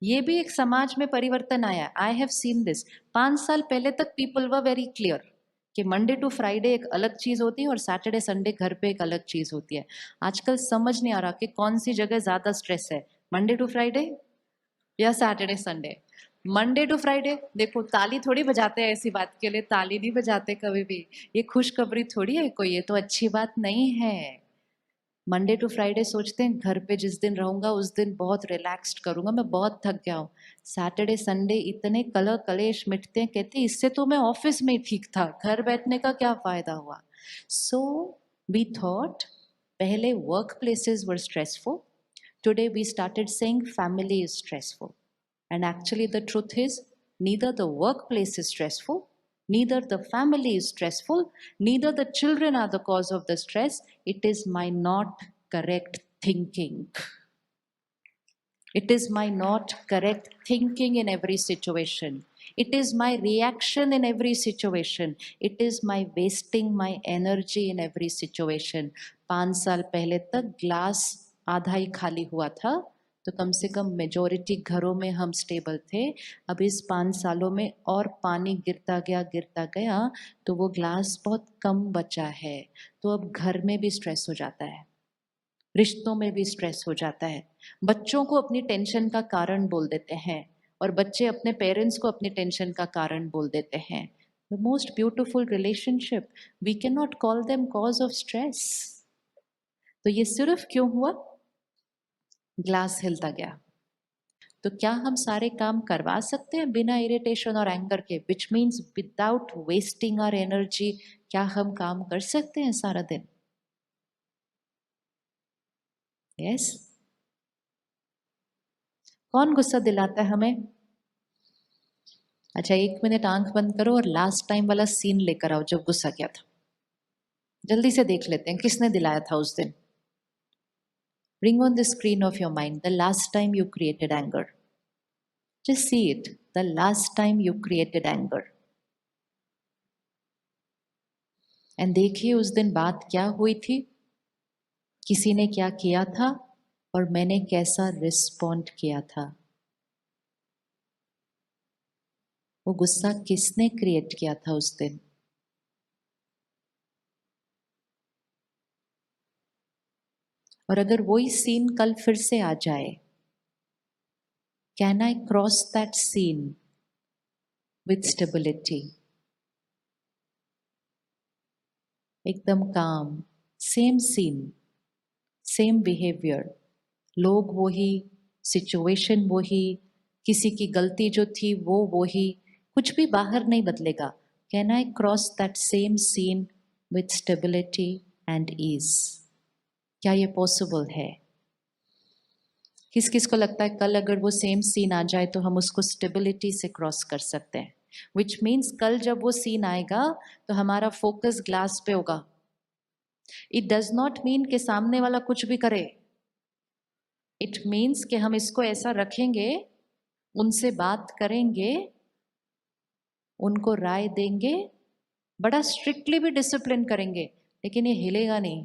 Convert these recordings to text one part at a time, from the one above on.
ये भी एक समाज में परिवर्तन आया। I have seen this. 5 साल पहले तक पीपल वर वेरी क्लियर कि मंडे टू फ्राइडे एक अलग चीज होती है और सैटरडे संडे घर पे एक अलग चीज होती है। आजकल समझ नहीं आ रहा कि कौन सी जगह ज्यादा स्ट्रेस है, मंडे टू फ्राइडे या Saturday Sunday. Monday to Friday देखो, ताली थोड़ी बजाते हैं ऐसी बात के लिए, ताली नहीं बजाते कभी भी। ये खुशखबरी थोड़ी है कोई, ये तो अच्छी बात नहीं है। मंडे टू फ्राइडे सोचते हैं घर पे जिस दिन रहूंगा उस दिन बहुत रिलैक्स्ड करूंगा, मैं बहुत थक गया हूँ। सैटरडे संडे इतने कलह कलेश मिटते हैं, कहते हैं इससे तो मैं ऑफिस में ही ठीक था, घर बैठने का क्या फायदा हुआ। सो वी थॉट पहले work places were stressful, today we started saying family is stressful. And actually, the truth is, neither the workplace is stressful, neither the family is stressful, neither the children are the cause of the stress. It is my not correct thinking. It is my not correct thinking in every situation. It is my reaction in every situation. It is my wasting my energy in every situation. 5 साल पहले तक glass आधा ही खाली हुआ था, तो कम से कम majority घरों में हम स्टेबल थे। अब इस 5 सालों में और पानी गिरता गया तो वो ग्लास बहुत कम बचा है। तो अब घर में भी स्ट्रेस हो जाता है, रिश्तों में भी स्ट्रेस हो जाता है। बच्चों को अपनी टेंशन का कारण बोल देते हैं और बच्चे अपने पेरेंट्स को अपनी टेंशन का कारण बोल देते हैं। The most beautiful relationship, we can not call them cause of stress. तो ये सिर्फ क्यों हुआ? ग्लास हिलता गया। तो क्या हम सारे काम करवा सकते हैं बिना इरिटेशन और एंगर के, which means without wasting our energy? क्या हम काम कर सकते हैं सारा दिन? यस। कौन गुस्सा दिलाता है हमें? अच्छा, 1 मिनट आंख बंद करो और लास्ट टाइम वाला सीन लेकर आओ जब गुस्सा किया था। जल्दी से देख लेते हैं किसने दिलाया था उस दिन। Bring on the screen of your mind the last time you created anger. Just see it, the last time you created anger. And देखिए उस दिन बात क्या हुई थी, किसी ने क्या किया था और मैंने कैसा रिस्पॉन्ड किया था। वो गुस्सा किसने क्रिएट किया था उस दिन? और अगर वही सीन कल फिर से आ जाए, can I cross that scene with stability? एकदम काम, सेम सीन, सेम बिहेवियर, लोग वही, सिचुएशन वही, किसी की गलती जो थी वो वही, कुछ भी बाहर नहीं बदलेगा। Can I cross that same scene with stability and ease? क्या ये पॉसिबल है? किस किस को लगता है कल अगर वो सेम सीन आ जाए तो हम उसको स्टेबिलिटी से क्रॉस कर सकते हैं? विच मीन्स कल जब वो सीन आएगा तो हमारा फोकस ग्लास पे होगा। इट डज नॉट मीन कि सामने वाला कुछ भी करे। इट मीन्स कि हम इसको ऐसा रखेंगे, उनसे बात करेंगे, उनको राय देंगे, बड़ा स्ट्रिक्टली भी डिसिप्लिन करेंगे, लेकिन ये हिलेगा नहीं,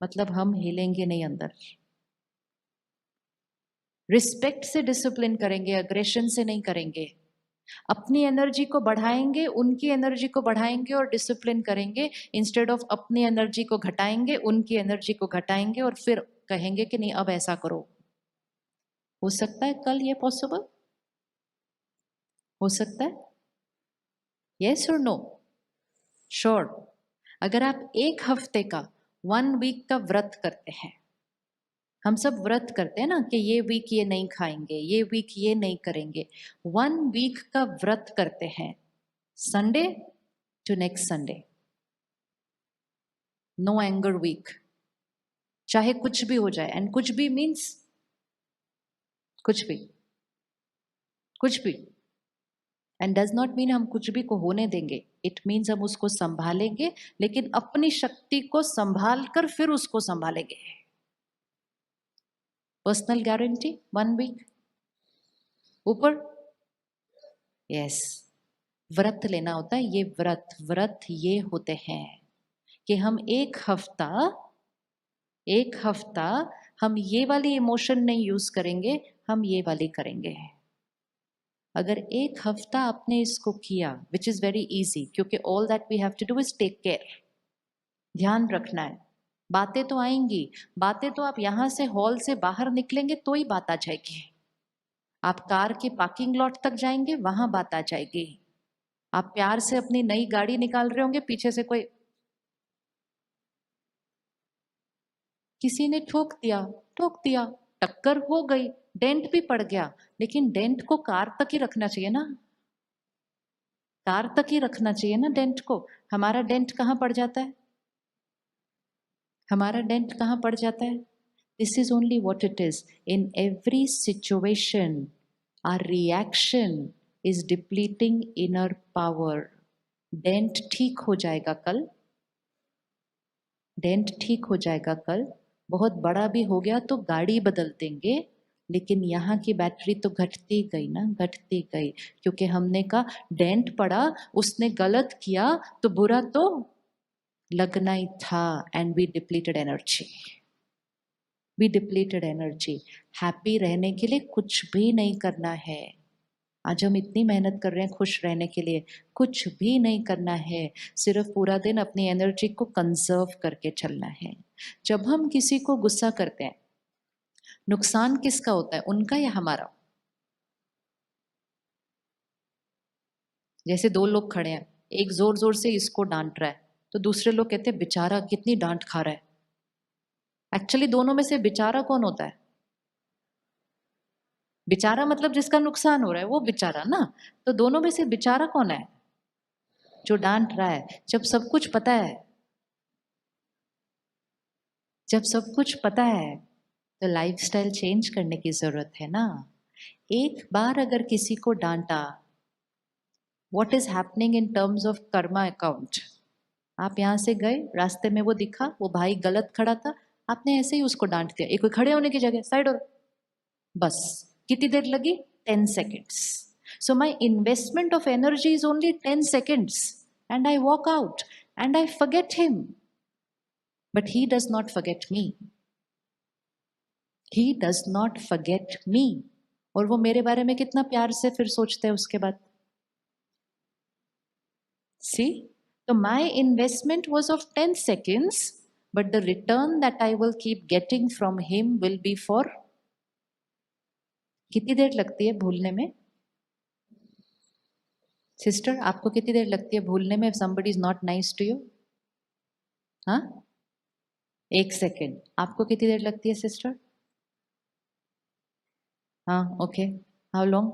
मतलब हम हिलेंगे नहीं अंदर। रिस्पेक्ट से डिसिप्लिन करेंगे, अग्रेशन से नहीं करेंगे। अपनी एनर्जी को बढ़ाएंगे, उनकी एनर्जी को बढ़ाएंगे और डिसिप्लिन करेंगे, इंस्टेड ऑफ अपनी एनर्जी को घटाएंगे, उनकी एनर्जी को घटाएंगे और फिर कहेंगे कि नहीं अब ऐसा करो। हो सकता है कल ये पॉसिबल? हो सकता है? यस और नो? श्योर। अगर आप 1 हफ्ते का, 1 वीक का व्रत करते हैं, हम सब व्रत करते हैं ना कि ये वीक ये नहीं खाएंगे, ये वीक ये नहीं करेंगे। 1 वीक का व्रत करते हैं, Sunday to next Sunday, no anger week, चाहे कुछ भी हो जाए। एंड कुछ भी मीन्स कुछ भी, कुछ भी। एंड डज नॉट मीन हम कुछ भी को होने देंगे, इट मीन्स हम उसको संभालेंगे, लेकिन अपनी शक्ति को संभाल कर फिर उसको संभालेंगे। पर्सनल गारंटी 1 वीक ऊपर। यस, व्रत लेना होता है। ये व्रत ये होते हैं कि हम 1 हफ्ता हम ये वाली इमोशन नहीं यूज करेंगे, हम ये वाली करेंगे। अगर एक हफ्ता आपने इसको किया, विच इज वेरी इजी, क्योंकि all that we have to do is take care, ध्यान रखना है। बातें तो आएंगी, बातें तो आप यहां से हॉल से बाहर निकलेंगे तो ही बात आ जाएगी। आप कार के पार्किंग लॉट तक जाएंगे, वहां बात आ जाएगी। आप प्यार से अपनी नई गाड़ी निकाल रहे होंगे, पीछे से कोई किसी ने ठोक दिया, टक्कर हो गई, डेंट भी पड़ गया, लेकिन डेंट को कार तक ही रखना चाहिए ना, कार तक ही रखना चाहिए ना डेंट को। हमारा डेंट कहाँ पड़ जाता है, हमारा डेंट कहाँ पड़ जाता है? This is only what it is. In every situation our reaction is depleting inner power. Dent ठीक हो जाएगा कल, डेंट ठीक हो जाएगा कल। बहुत बड़ा भी हो गया तो गाड़ी बदल देंगे, लेकिन यहाँ की बैटरी तो घटती गई ना, घटती गई, क्योंकि हमने कहा डेंट पड़ा, उसने गलत किया तो बुरा तो लगना ही था। And we depleted energy, we depleted energy. Happy रहने के लिए कुछ भी नहीं करना है। आज हम इतनी मेहनत कर रहे हैं खुश रहने के लिए, कुछ भी नहीं करना है, सिर्फ पूरा दिन अपनी एनर्जी को कंजर्व करके चलना है। जब हम किसी को गुस्सा करते हैं, नुकसान किसका होता है, उनका या हमारा? जैसे दो लोग खड़े हैं, एक जोर जोर से इसको डांट रहा है, तो दूसरे लोग कहते हैं बेचारा कितनी डांट खा रहा है। एक्चुअली दोनों में से बेचारा कौन होता है? बेचारा मतलब जिसका नुकसान हो रहा है वो बेचारा ना। तो दोनों में से बेचारा कौन है? जो डांट रहा है। जब सब कुछ पता है, जब सब कुछ पता है, तो लाइफस्टाइल चेंज करने की जरूरत है ना। एक बार अगर किसी को डांटा, what is happening in terms of Karma account? आप यहां से गए, रास्ते में वो दिखा, वो भाई गलत खड़ा था, आपने ऐसे ही उसको डांट दिया, एक कोई खड़े होने की जगह साइड हो, बस कितनी देर लगी? 10 seconds. So my investment of energy is only 10 seconds, and I walk out and I forget him, but he does not forget me. He does not forget me. और वो मेरे बारे में कितना प्यार से फिर सोचते हैं उसके बाद। See, so my investment was of 10 seconds, but the return that I will keep getting from him will be for कितनी देर लगती है भूलने में? सिस्टर, आपको कितनी देर लगती है भूलने में? if somebody is not nice to you? हाँ, 1 सेकेंड। आपको कितनी देर लगती है सिस्टर? हाँ, okay. How long?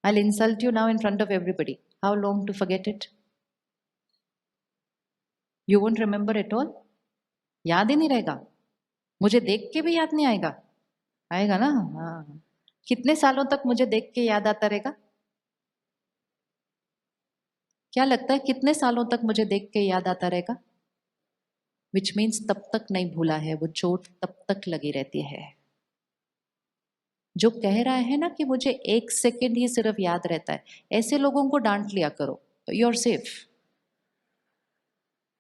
I'll insult you now in front of everybody. How long to forget it? You won't remember at all? याद ही नहीं रहेगा? मुझे देख के भी याद नहीं आएगा? आएगा ना? हाँ। कितने सालों तक मुझे देख के याद आता रहेगा? क्या लगता है कितने सालों तक मुझे देख के याद आता रहेगा? विच मीन्स तब तक नहीं भूला है, वो चोट तब तक लगी रहती है। जो कह रहा है ना कि मुझे 1 सेकेंड ही सिर्फ याद रहता है, ऐसे लोगों को डांट लिया करो, यू आर सेफ,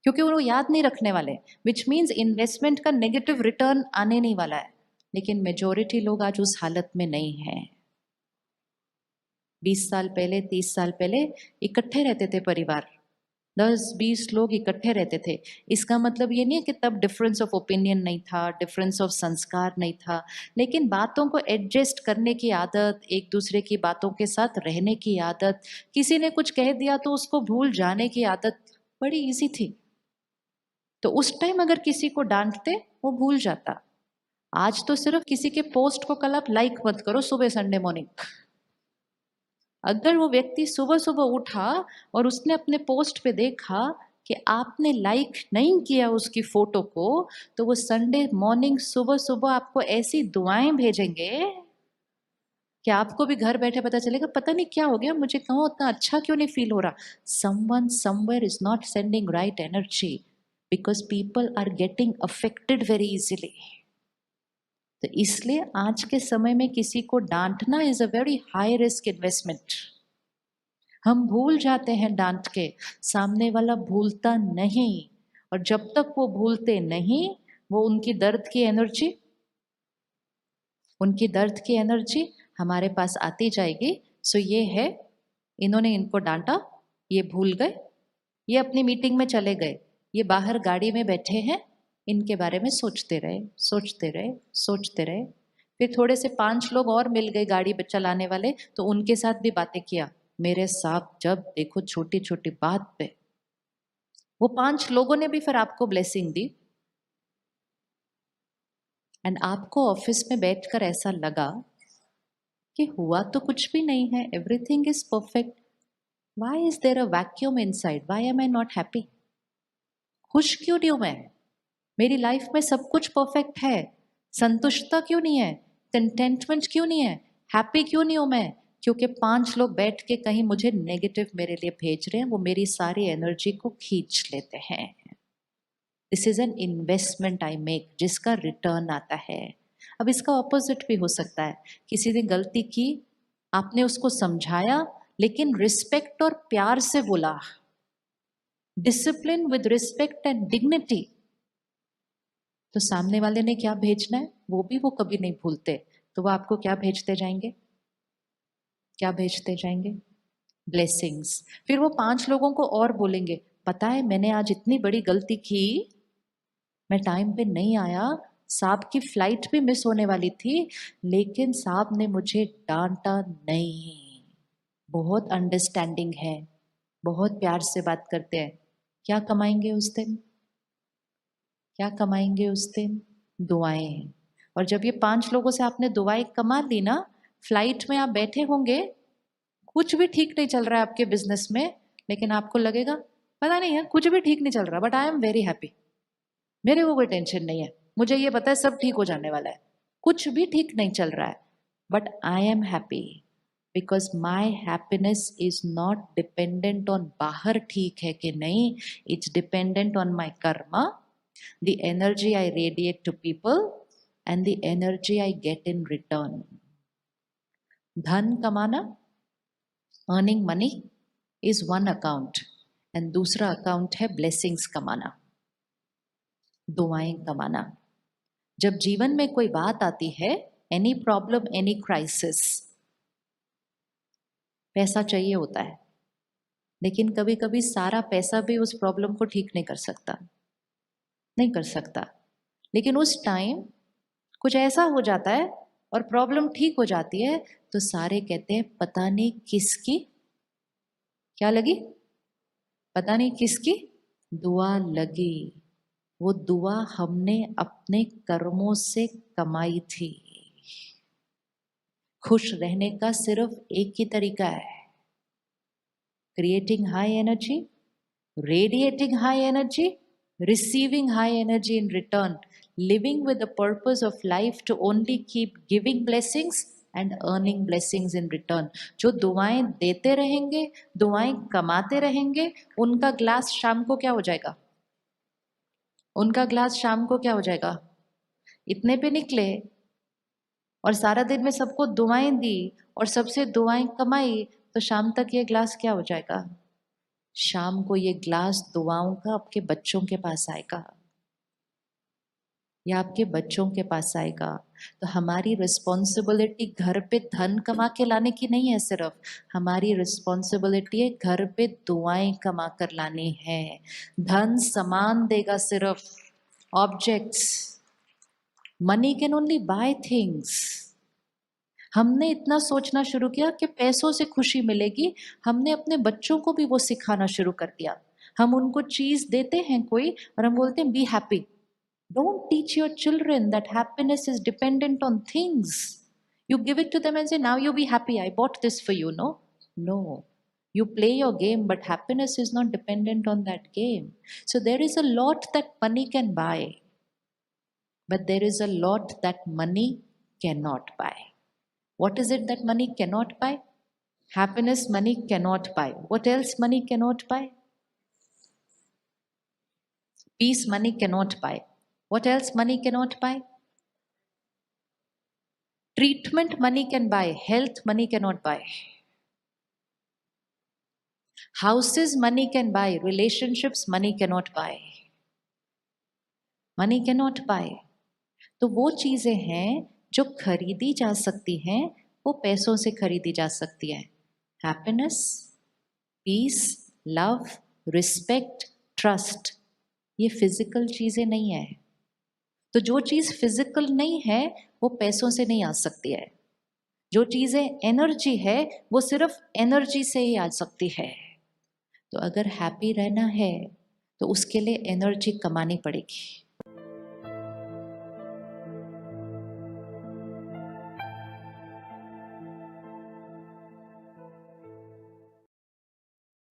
क्योंकि वो याद नहीं रखने वाले। विच मीन्स इन्वेस्टमेंट का नेगेटिव रिटर्न आने नहीं वाला है। लेकिन मेजोरिटी लोग आज उस हालत में नहीं है। 20 साल पहले, 30 साल पहले इकट्ठे रहते थे परिवार, 10-20 लोग इकट्ठे रहते थे। इसका मतलब ये नहीं है कि तब डिफरेंस ऑफ ओपिनियन नहीं था, डिफरेंस ऑफ संस्कार नहीं था, लेकिन बातों को एडजस्ट करने की आदत, एक दूसरे की बातों के साथ रहने की आदत, किसी ने कुछ कह दिया तो उसको भूल जाने की आदत बड़ी इजी थी। तो उस टाइम अगर किसी को डांटते, वो भूल जाता। आज तो सिर्फ किसी के पोस्ट को कल आप लाइक मत करो सुबह संडे मॉर्निंग। अगर वो व्यक्ति सुबह सुबह उठा और उसने अपने पोस्ट पे देखा कि आपने लाइक नहीं किया उसकी फोटो को, तो वो संडे मॉर्निंग सुबह सुबह आपको ऐसी दुआएं भेजेंगे कि आपको भी घर बैठे पता चलेगा पता नहीं क्या हो गया, मुझे कहो उतना अच्छा क्यों नहीं फील हो रहा। Someone somewhere is not sending right energy, because people are getting affected very easily. तो इसलिए आज के समय में किसी को डांटना is a very high risk investment. हम भूल जाते हैं डांट के, सामने वाला भूलता नहीं, और जब तक वो भूलते नहीं, वो उनकी दर्द की एनर्जी उनकी दर्द की एनर्जी हमारे पास आती जाएगी। सो ये है, इन्होंने इनको डांटा, ये भूल गए, ये अपनी मीटिंग में चले गए, ये बाहर गाड़ी में बैठे हैं, इनके बारे में सोचते रहे सोचते रहे सोचते रहे। फिर थोड़े से 5 लोग और मिल गए गाड़ी चलाने वाले, तो उनके साथ भी बातें किया। मेरे साथ जब देखो छोटी छोटी बात पे, वो 5 लोगों ने भी फिर आपको ब्लेसिंग दी। एंड आपको ऑफिस में बैठकर ऐसा लगा कि हुआ तो कुछ भी नहीं है, everything is perfect, why is there a vacuum inside, why am I not happy? खुश क्यों नहीं हूं मैं? मेरी लाइफ में सब कुछ परफेक्ट है, संतुष्टता क्यों नहीं है, कंटेंटमेंट क्यों नहीं है, हैप्पी क्यों नहीं हूं मैं? क्योंकि 5 लोग बैठ के कहीं मुझे नेगेटिव मेरे लिए भेज रहे हैं, वो मेरी सारी एनर्जी को खींच लेते हैं। This is an investment I make, जिसका रिटर्न आता है। अब इसका ऑपोजिट भी हो सकता है, किसी ने गलती की, आपने उसको समझाया, लेकिन रिस्पेक्ट और प्यार से बोला, discipline with respect and dignity, तो सामने वाले ने क्या भेजना है वो भी वो कभी नहीं भूलते। तो वो आपको क्या भेजते जाएंगे? क्या भेजते जाएंगे? ब्लेसिंग्स। फिर वो 5 लोगों को और बोलेंगे, पता है मैंने आज इतनी बड़ी गलती की, मैं टाइम पे नहीं आया, साहब की फ्लाइट भी मिस होने वाली थी, लेकिन साहब ने मुझे डांटा नहीं, बहुत अंडरस्टैंडिंग है, बहुत प्यार से बात करते हैं। क्या कमाएंगे उस दिन? क्या कमाएंगे उस दिन? दुआएं। और जब ये 5 लोगों से आपने दुआएं कमा ली ना, फ्लाइट में आप बैठे होंगे, कुछ भी ठीक नहीं चल रहा है आपके बिजनेस में, लेकिन आपको लगेगा पता नहीं है कुछ भी ठीक नहीं चल रहा, but I am very happy, मेरे को कोई टेंशन नहीं है, मुझे ये पता है सब ठीक हो जाने वाला है, कुछ भी ठीक नहीं चल रहा है, but I am happy because my happiness is not dependent on बाहर ठीक है कि नहीं, it's dependent on my Karma, the energy I radiate to people and the energy I get in return. धन कमाना, earning money is one account and दूसरा account है blessings कमाना, दुआएं कमाना। जब जीवन में कोई बात आती है, एनी प्रॉब्लम एनी क्राइसिस, पैसा चाहिए होता है, लेकिन कभी कभी सारा पैसा भी उस प्रॉब्लम को ठीक नहीं कर सकता, नहीं कर सकता। लेकिन उस टाइम कुछ ऐसा हो जाता है और प्रॉब्लम ठीक हो जाती है, तो सारे कहते हैं पता नहीं किसकी क्या लगी, पता नहीं किसकी दुआ लगी, वो दुआ हमने अपने कर्मों से कमाई थी। खुश रहने का सिर्फ एक ही तरीका है, creating high energy, radiating high energy, receiving high energy in return, living with the purpose of life to only keep giving blessings and earning blessings in return. जो दुआएं देते रहेंगे, दुआएं कमाते रहेंगे, उनका ग्लास शाम को क्या हो जाएगा? उनका ग्लास शाम को क्या हो जाएगा? इतने पे निकले और सारा दिन में सबको दुआएं दी और सबसे दुआएं कमाई, तो शाम तक ये ग्लास क्या हो जाएगा? शाम को ये ग्लास दुआओं का आपके बच्चों के पास आएगा, या आपके बच्चों के पास आएगा। तो हमारी रिस्पॉन्सिबिलिटी घर पे धन कमा के लाने की नहीं है, सिर्फ हमारी रिस्पॉन्सिबिलिटी है घर पे दुआएं कमा कर लानी है। धन सामान देगा, सिर्फ objects, money can only by things. हमने इतना सोचना शुरू किया कि पैसों से खुशी मिलेगी, हमने अपने बच्चों को भी वो सिखाना शुरू कर दिया। हम उनको चीज देते हैं कोई और हम बोलते हैं be happy. Don't teach your children that happiness is dependent on things. You give it to them and say now you be happy, I bought this for you. No, no, you play your game, but happiness is not dependent on that game. So there is a lot that money can buy, but there is a lot that money cannot buy. What is it that money cannot buy? Happiness money cannot buy. What else money cannot buy? Peace money cannot buy. What else money cannot buy? Treatment money can buy. Health money cannot buy. Houses money can buy. Relationships money cannot buy. Money cannot buy. तो वो चीजें हैं जो खरीदी जा सकती हैं वो पैसों से खरीदी जा सकती है। Happiness, peace, love, respect, trust, ये फिजिकल चीजें नहीं है। तो जो चीज फिजिकल नहीं है वो पैसों से नहीं आ सकती है। जो चीजें एनर्जी है वो सिर्फ एनर्जी से ही आ सकती है। तो अगर हैप्पी रहना है तो उसके लिए एनर्जी कमानी पड़ेगी।